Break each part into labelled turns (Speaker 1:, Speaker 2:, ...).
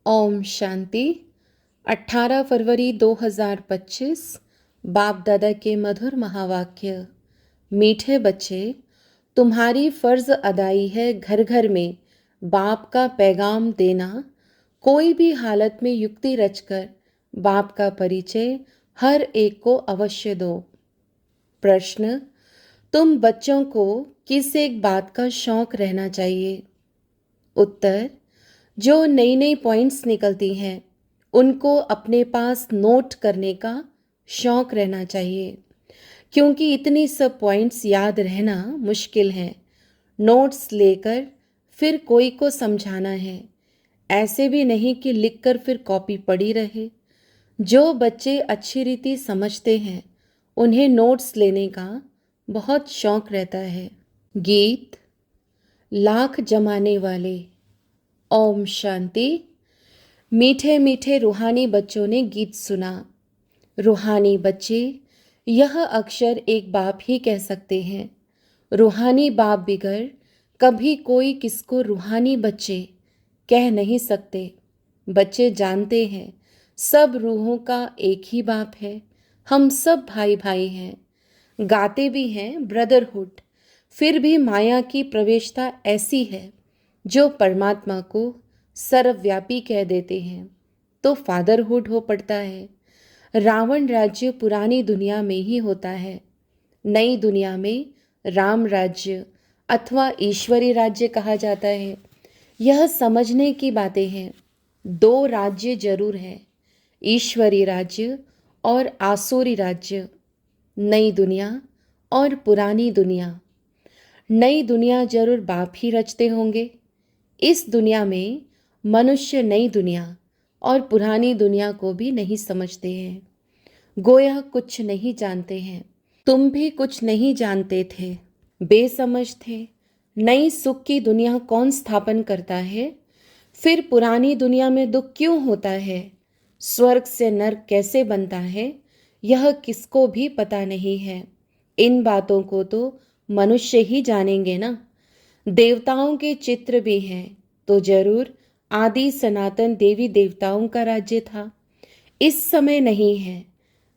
Speaker 1: ओम शांति। 18 फरवरी 2025 बाप दादा के मधुर महावाक्य। मीठे बच्चे, तुम्हारी फर्ज अदाई है घर घर में बाप का पैगाम देना। कोई भी हालत में युक्ति रचकर बाप का परिचय हर एक को अवश्य दो। प्रश्न, तुम बच्चों को किस एक बात का शौक रहना चाहिए? उत्तर, जो नई नई पॉइंट्स निकलती हैं उनको अपने पास नोट करने का शौक रहना चाहिए, क्योंकि इतनी सब पॉइंट्स याद रहना मुश्किल है। नोट्स लेकर फिर कोई को समझाना है, ऐसे भी नहीं कि लिखकर फिर कॉपी पड़ी रहे। जो बच्चे अच्छी रीति समझते हैं उन्हें नोट्स लेने का बहुत शौक रहता है। गीत लाख जमाने वाले। ओम शांति। मीठे मीठे रूहानी बच्चों ने गीत सुना। रूहानी बच्चे यह अक्षर एक बाप ही कह सकते हैं। रूहानी बाप बिगर कभी कोई किसको रूहानी बच्चे कह नहीं सकते। बच्चे जानते हैं सब रूहों का एक ही बाप है, हम सब भाई भाई हैं। गाते भी हैं ब्रदरहुड, फिर भी माया की प्रवेशता ऐसी है जो परमात्मा को सर्वव्यापी कह देते हैं तो फादरहुड हो पड़ता है। रावण राज्य पुरानी दुनिया में ही होता है, नई दुनिया में राम राज्य अथवा ईश्वरी राज्य कहा जाता है। यह समझने की बातें हैं। दो राज्य जरूर है, ईश्वरी राज्य और आसुरी राज्य। नई दुनिया और पुरानी दुनिया। नई दुनिया जरूर बाप ही रचते होंगे। इस दुनिया में मनुष्य नई दुनिया और पुरानी दुनिया को भी नहीं समझते हैं, गोया कुछ नहीं जानते हैं। तुम भी कुछ नहीं जानते थे, बेसमझ थे। नई सुख की दुनिया कौन स्थापन करता है? फिर पुरानी दुनिया में दुख क्यों होता है? स्वर्ग से नर्क कैसे बनता है? यह किसको भी पता नहीं है। इन बातों को तो मनुष्य ही जानेंगे ना। देवताओं के चित्र भी हैं तो जरूर आदि सनातन देवी देवताओं का राज्य था। इस समय नहीं है,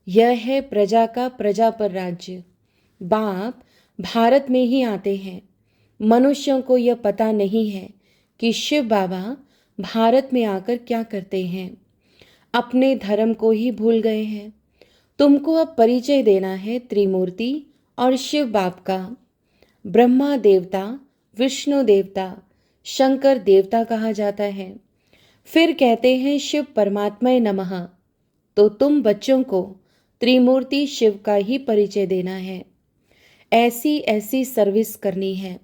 Speaker 1: यह है प्रजा का प्रजा पर राज्य। बाप भारत में ही आते हैं। मनुष्यों को यह पता नहीं है कि शिव बाबा भारत में आकर क्या करते हैं। अपने धर्म को ही भूल गए हैं। तुमको अब परिचय देना है त्रिमूर्ति और शिव बाप का। ब्रह्मा देवता, विष्णु देवता, शंकर देवता कहा जाता है। फिर कहते हैं शिव परमात्माय नमः। तो तुम बच्चों को त्रिमूर्ति शिव का ही परिचय देना है। ऐसी ऐसी सर्विस करनी है।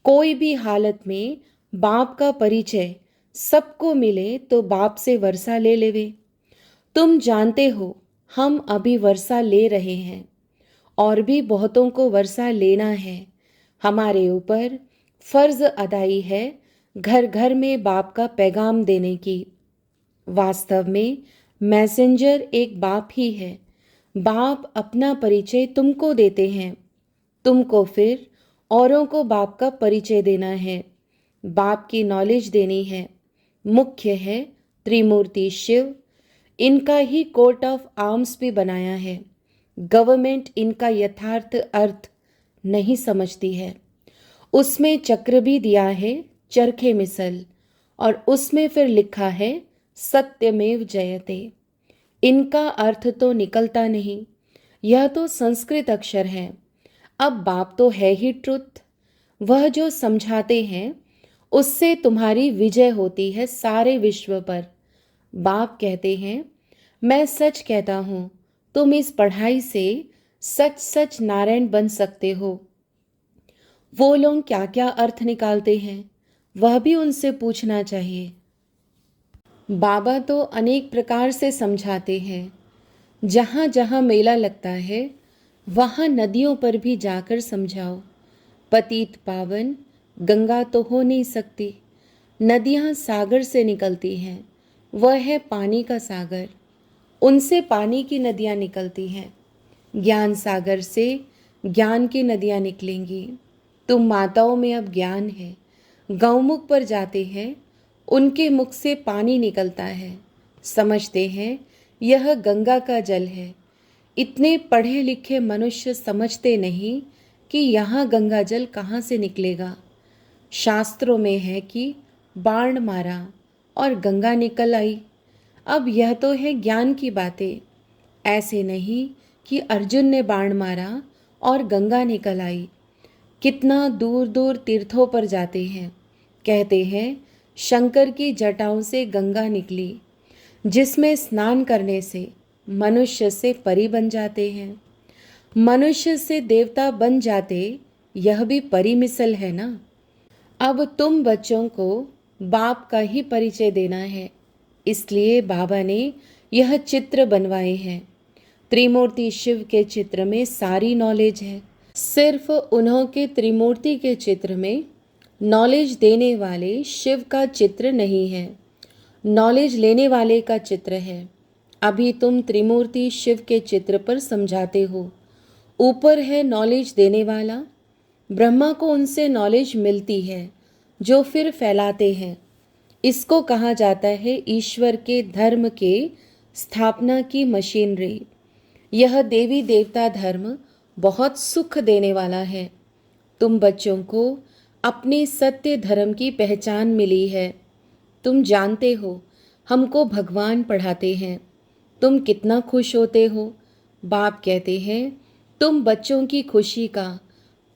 Speaker 1: कोई भी हालत में बाप का परिचय सबको मिले तो बाप से वर्षा ले लेवे। तुम जानते हो हम अभी वर्षा ले रहे हैं और भी बहुतों को वर्षा लेना है। हमारे ऊपर फर्ज अदाई है घर घर में बाप का पैगाम देने की। वास्तव में मैसेंजर एक बाप ही है। बाप अपना परिचय तुमको देते हैं, तुमको फिर औरों को बाप का परिचय देना है, बाप की नॉलेज देनी है। मुख्य है त्रिमूर्ति शिव। इनका ही कोर्ट ऑफ आर्म्स भी बनाया है। गवर्नमेंट इनका यथार्थ अर्थ नहीं समझती है। उसमें चक्र भी दिया है चरखे मिसल, और उसमें फिर लिखा है सत्यमेव जयते। इनका अर्थ तो निकलता नहीं, यह तो संस्कृत अक्षर है। अब बाप तो है ही ट्रुथ। वह जो समझाते हैं उससे तुम्हारी विजय होती है सारे विश्व पर। बाप कहते हैं मैं सच कहता हूँ, तुम इस पढ़ाई से सच सच नारायण बन सकते हो। वो लोग क्या क्या अर्थ निकालते हैं वह भी उनसे पूछना चाहिए। बाबा तो अनेक प्रकार से समझाते हैं। जहाँ जहाँ मेला लगता है वहाँ नदियों पर भी जाकर समझाओ। पतित पावन गंगा तो हो नहीं सकती। नदियाँ सागर से निकलती हैं, वह है पानी का सागर। उनसे पानी की नदियाँ निकलती हैं। ज्ञान सागर से ज्ञान की नदियाँ निकलेंगी। तुम माताओं में अब ज्ञान है। गौमुख पर जाते हैं उनके मुख से पानी निकलता है, समझते हैं यह गंगा का जल है। इतने पढ़े लिखे मनुष्य समझते नहीं कि यहाँ गंगा जल कहाँ से निकलेगा। शास्त्रों में है कि बाण मारा और गंगा निकल आई। अब यह तो है ज्ञान की बातें, ऐसे नहीं कि अर्जुन ने बाण मारा और गंगा निकल आई। कितना दूर दूर तीर्थों पर जाते हैं, कहते हैं शंकर की जटाओं से गंगा निकली, जिसमें स्नान करने से मनुष्य से परी बन जाते हैं, मनुष्य से देवता बन जाते, यह भी परी मिसल है ना। अब तुम बच्चों को बाप का ही परिचय देना है, इसलिए बाबा ने यह चित्र बनवाए हैं। त्रिमूर्ति शिव के चित्र में सारी नॉलेज है। सिर्फ उन्हों के त्रिमूर्ति के चित्र में नॉलेज देने वाले शिव का चित्र नहीं है, नॉलेज लेने वाले का चित्र है। अभी तुम त्रिमूर्ति शिव के चित्र पर समझाते हो। ऊपर है नॉलेज देने वाला, ब्रह्मा को उनसे नॉलेज मिलती है जो फिर फैलाते हैं। इसको कहा जाता है ईश्वर के धर्म के स्थापना की मशीनरी। यह देवी देवता धर्म बहुत सुख देने वाला है। तुम बच्चों को अपने सत्य धर्म की पहचान मिली है। तुम जानते हो हमको भगवान पढ़ाते हैं। तुम कितना खुश होते हो। बाप कहते हैं तुम बच्चों की खुशी का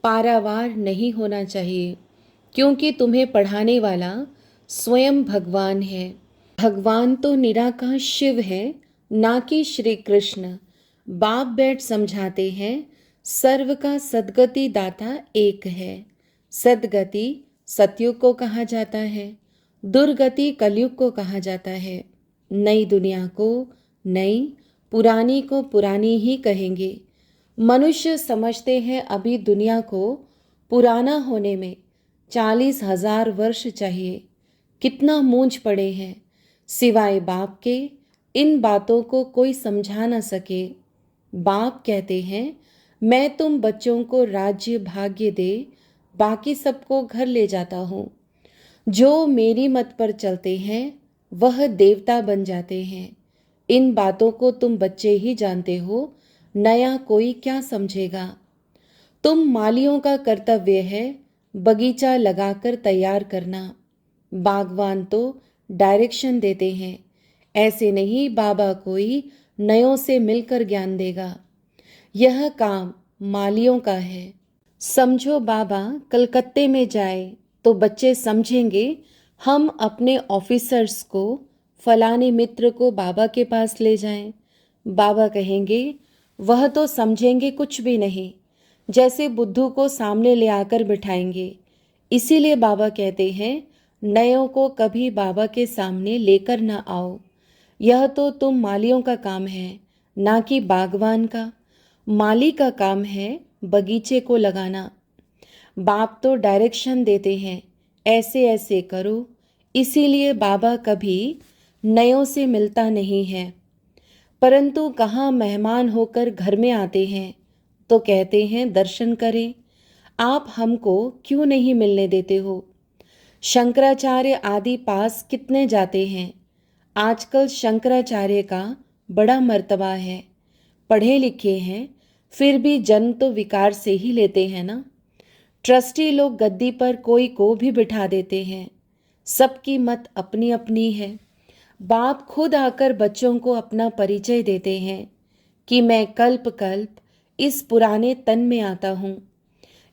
Speaker 1: पारावार नहीं होना चाहिए, क्योंकि तुम्हें पढ़ाने वाला स्वयं भगवान है। भगवान तो निराकार शिव है, ना कि श्री कृष्ण। बाप बैठ समझाते हैं सर्व का सद्गति दाता एक है। सद्गति सतयुग को कहा जाता है, दुर्गति कलयुग को कहा जाता है। नई दुनिया को नई, पुरानी को पुरानी ही कहेंगे। मनुष्य समझते हैं अभी दुनिया को पुराना होने में 40,000 वर्ष चाहिए। कितना मूंझ पड़े हैं, सिवाय बाप के इन बातों को कोई समझा न सके। बाप कहते हैं मैं तुम बच्चों को राज्य भाग्य दे, बाकी सबको घर ले जाता हूँ। जो मेरी मत पर चलते हैं वह देवता बन जाते हैं। इन बातों को तुम बच्चे ही जानते हो, नया कोई क्या समझेगा। तुम मालियों का कर्तव्य है बगीचा लगाकर तैयार करना। बागवान तो डायरेक्शन देते हैं, ऐसे नहीं बाबा कोई नयों से मिलकर ज्ञान देगा। यह काम मालियों का है। समझो बाबा कलकत्ते में जाए तो बच्चे समझेंगे हम अपने ऑफिसर्स को फलाने मित्र को बाबा के पास ले जाएं। बाबा कहेंगे वह तो समझेंगे कुछ भी नहीं, जैसे बुद्धू को सामने ले आकर बिठाएंगे। इसीलिए बाबा कहते हैं नयों को कभी बाबा के सामने लेकर ना आओ। यह तो तुम मालियों का काम है, ना कि बागवान का। माली का काम है बगीचे को लगाना। बाप तो डायरेक्शन देते हैं ऐसे ऐसे करो, इसीलिए बाबा कभी नयों से मिलता नहीं है। परंतु कहाँ मेहमान होकर घर में आते हैं तो कहते हैं दर्शन करें। आप हमको क्यों नहीं मिलने देते हो। शंकराचार्य आदि पास कितने जाते हैं। आजकल शंकराचार्य का बड़ा मर्तबा है। पढ़े लिखे हैं, फिर भी जन्म तो विकार से ही लेते हैं ना। ट्रस्टी लोग गद्दी पर कोई को भी बिठा देते हैं। सबकी मत अपनी अपनी है। बाप खुद आकर बच्चों को अपना परिचय देते हैं कि मैं कल्प कल्प इस पुराने तन में आता हूँ।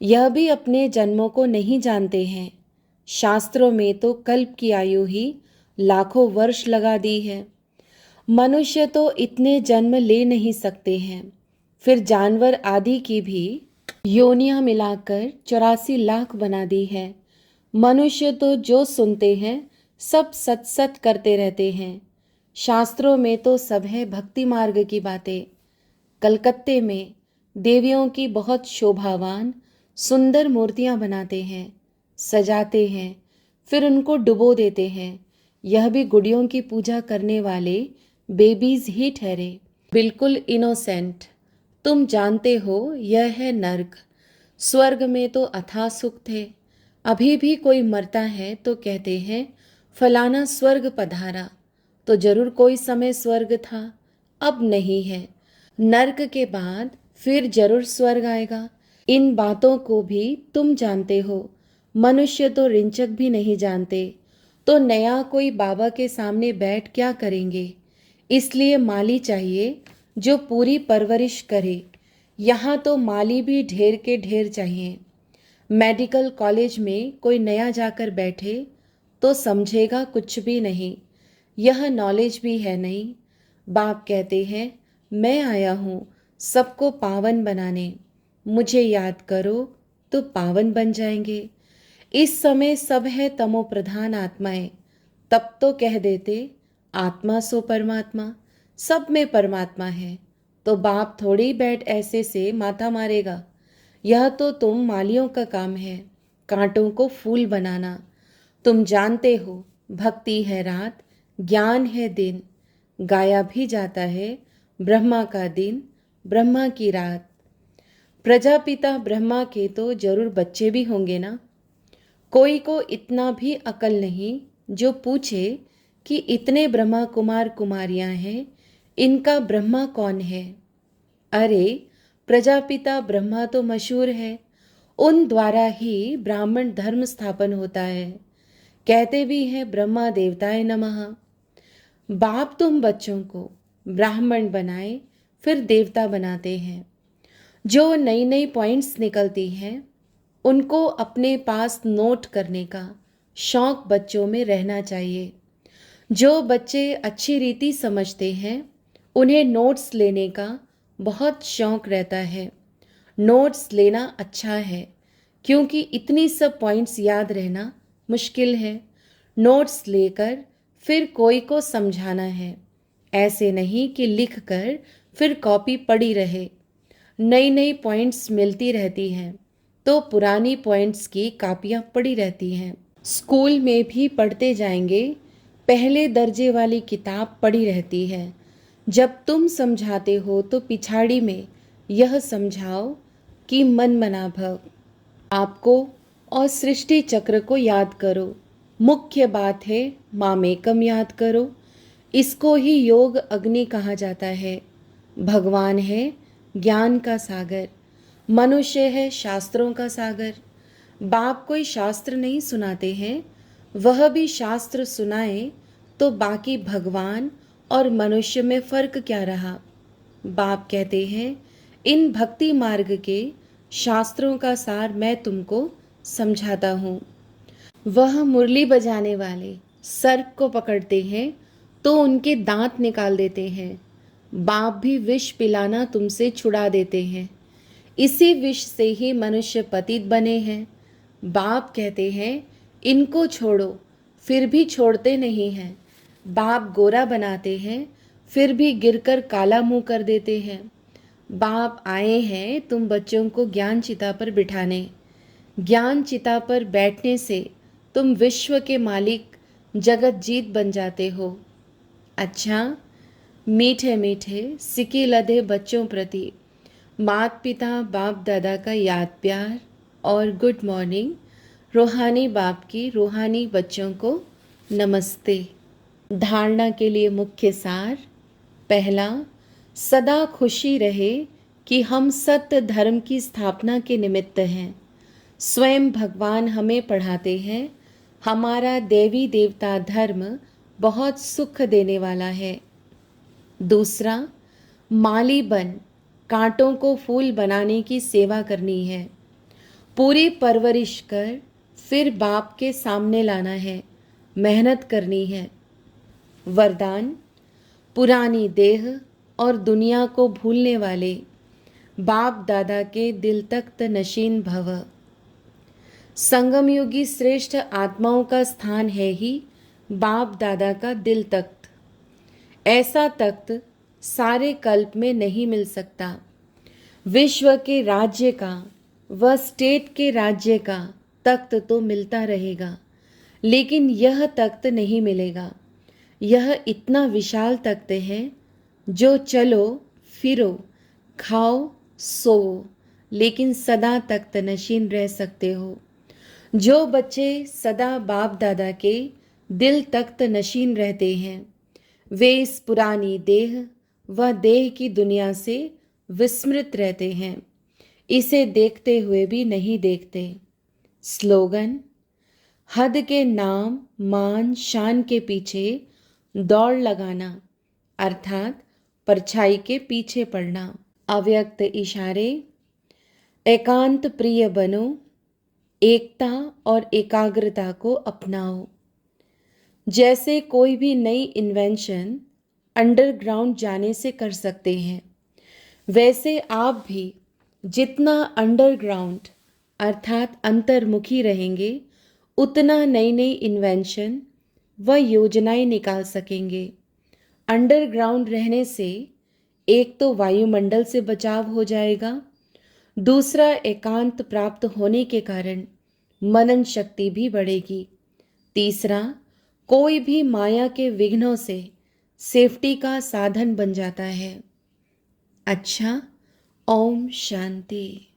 Speaker 1: यह भी अपने जन्मों को नहीं जानते हैं। शास्त्रों में तो कल्प की आयु ही लाखों वर्ष लगा दी है। मनुष्य तो इतने जन्म ले नहीं सकते हैं, फिर जानवर आदि की भी योनियां मिलाकर 84 लाख बना दी है। मनुष्य तो जो सुनते हैं सब सत सत करते रहते हैं। शास्त्रों में तो सब है भक्ति मार्ग की बातें। कलकत्ते में देवियों की बहुत शोभावान सुंदर मूर्तियां बनाते हैं, सजाते हैं, फिर उनको डुबो देते हैं। यह भी गुड़ियों की पूजा करने वाले बेबीज ही ठहरे, बिल्कुल इनोसेंट। तुम जानते हो यह है नर्क। स्वर्ग में तो अथाह सुख थे। अभी भी कोई मरता है तो कहते हैं फलाना स्वर्ग पधारा, तो जरूर कोई समय स्वर्ग था, अब नहीं है। नर्क के बाद फिर जरूर स्वर्ग आएगा। इन बातों को भी तुम जानते हो, मनुष्य तो रिंचक भी नहीं जानते, तो नया कोई बाबा के सामने बैठ क्या करेंगे। इसलिए माली चाहिए जो पूरी परवरिश करे। यहाँ तो माली भी ढेर के ढेर चाहिए। मेडिकल कॉलेज में कोई नया जाकर बैठे तो समझेगा कुछ भी नहीं, यह नॉलेज भी है नहीं। बाप कहते हैं मैं आया हूँ सबको पावन बनाने, मुझे याद करो तो पावन बन जाएंगे। इस समय सब है तमो प्रधान आत्माएं, तब तो कह देते आत्मा सो परमात्मा, सब में परमात्मा है। तो बाप थोड़ी बैठ ऐसे से माथा मारेगा। यह तो तुम मालियों का काम है, कांटों को फूल बनाना। तुम जानते हो भक्ति है रात, ज्ञान है दिन। गाया भी जाता है ब्रह्मा का दिन, ब्रह्मा की रात। प्रजापिता ब्रह्मा के तो जरूर बच्चे भी होंगे ना। कोई को इतना भी अकल नहीं जो पूछे कि इतने ब्रह्मा कुमार कुमारियां हैं, इनका ब्रह्मा कौन है। अरे प्रजापिता ब्रह्मा तो मशहूर है, उन द्वारा ही ब्राह्मण धर्म स्थापन होता है। कहते भी हैं ब्रह्मा देवताय नमः। बाप तुम बच्चों को ब्राह्मण बनाए फिर देवता बनाते हैं। जो नई नई पॉइंट्स निकलती हैं उनको अपने पास नोट करने का शौक बच्चों में रहना चाहिए। जो बच्चे अच्छी रीति समझते हैं उन्हें नोट्स लेने का बहुत शौक रहता है। नोट्स लेना अच्छा है क्योंकि इतनी सब पॉइंट्स याद रहना मुश्किल है। नोट्स लेकर फिर कोई को समझाना है, ऐसे नहीं कि लिख कर फिर कॉपी पड़ी रहे। नई नई पॉइंट्स मिलती रहती हैं तो पुरानी पॉइंट्स की कापियाँ पड़ी रहती हैं। स्कूल में भी पढ़ते जाएंगे, पहले दर्जे वाली किताब पड़ी रहती है। जब तुम समझाते हो तो पिछाड़ी में यह समझाओ कि मन मना भव। आपको और सृष्टि चक्र को याद करो। मुख्य बात है मामेकम याद करो। इसको ही योग अग्नि कहा जाता है। भगवान है ज्ञान का सागर, मनुष्य है शास्त्रों का सागर। बाप कोई शास्त्र नहीं सुनाते हैं, वह भी शास्त्र सुनाए तो बाकी भगवान और मनुष्य में फर्क क्या रहा। बाप कहते हैं इन भक्ति मार्ग के शास्त्रों का सार मैं तुमको समझाता हूँ। वह मुरली बजाने वाले सर्प को पकड़ते हैं तो उनके दांत निकाल देते हैं। बाप भी विष पिलाना तुमसे छुड़ा देते हैं, इसी विष से ही मनुष्य पतित बने हैं। बाप कहते हैं इनको छोड़ो, फिर भी छोड़ते नहीं हैं। बाप गोरा बनाते हैं फिर भी गिरकर काला मुंह कर देते हैं। बाप आए हैं तुम बच्चों को ज्ञान चिता पर बिठाने। ज्ञान चिता पर बैठने से तुम विश्व के मालिक जगत जीत बन जाते हो। अच्छा, मीठे मीठे सिके लदे बच्चों प्रति माता पिता बाप दादा का याद प्यार और गुड मॉर्निंग। रूहानी बाप की रूहानी बच्चों को नमस्ते। धारणा के लिए मुख्य सार। पहला, सदा खुशी रहे कि हम सत्य धर्म की स्थापना के निमित्त हैं। स्वयं भगवान हमें पढ़ाते हैं हमारा देवी देवता धर्म बहुत सुख देने वाला है। दूसरा, माली बन कांटों को फूल बनाने की सेवा करनी है। पूरी परवरिश कर फिर बाप के सामने लाना है, मेहनत करनी है। वरदान, पुरानी देह और दुनिया को भूलने वाले बाप दादा के दिल तख्त नशीन भव। संगम युगी श्रेष्ठ आत्माओं का स्थान है ही बाप दादा का दिल तख्त। ऐसा तख्त सारे कल्प में नहीं मिल सकता। विश्व के राज्य का व स्टेट के राज्य का तख्त तो मिलता रहेगा, लेकिन यह तख्त नहीं मिलेगा। यह इतना विशाल तख्त है जो चलो फिरो खाओ सोओ लेकिन सदा तख्त नशीन रह सकते हो। जो बच्चे सदा बाप दादा के दिल तख्त नशीन रहते हैं। वे इस पुरानी देह व देह की दुनिया से विस्मृत रहते हैं, इसे देखते हुए भी नहीं देखते। स्लोगन: हद के नाम मान शान के पीछे दौड़ लगाना, अर्थात परछाई के पीछे पड़ना। अव्यक्त इशारे: एकांत प्रिय बनो, एकता और एकाग्रता को अपनाओ। जैसे कोई भी नई इन्वेंशन अंडरग्राउंड जाने से कर सकते हैं, वैसे आप भी जितना अंडरग्राउंड अर्थात अंतर्मुखी रहेंगे, उतना नई नई इन्वेंशन व योजनाएं निकाल सकेंगे। अंडरग्राउंड रहने से एक तो वायुमंडल से बचाव हो जाएगा, दूसरा एकांत प्राप्त होने के कारण मनन शक्ति भी बढ़ेगी, तीसरा कोई भी माया के विघ्नों से सेफ्टी का साधन बन जाता है। अच्छा, ओम शांति।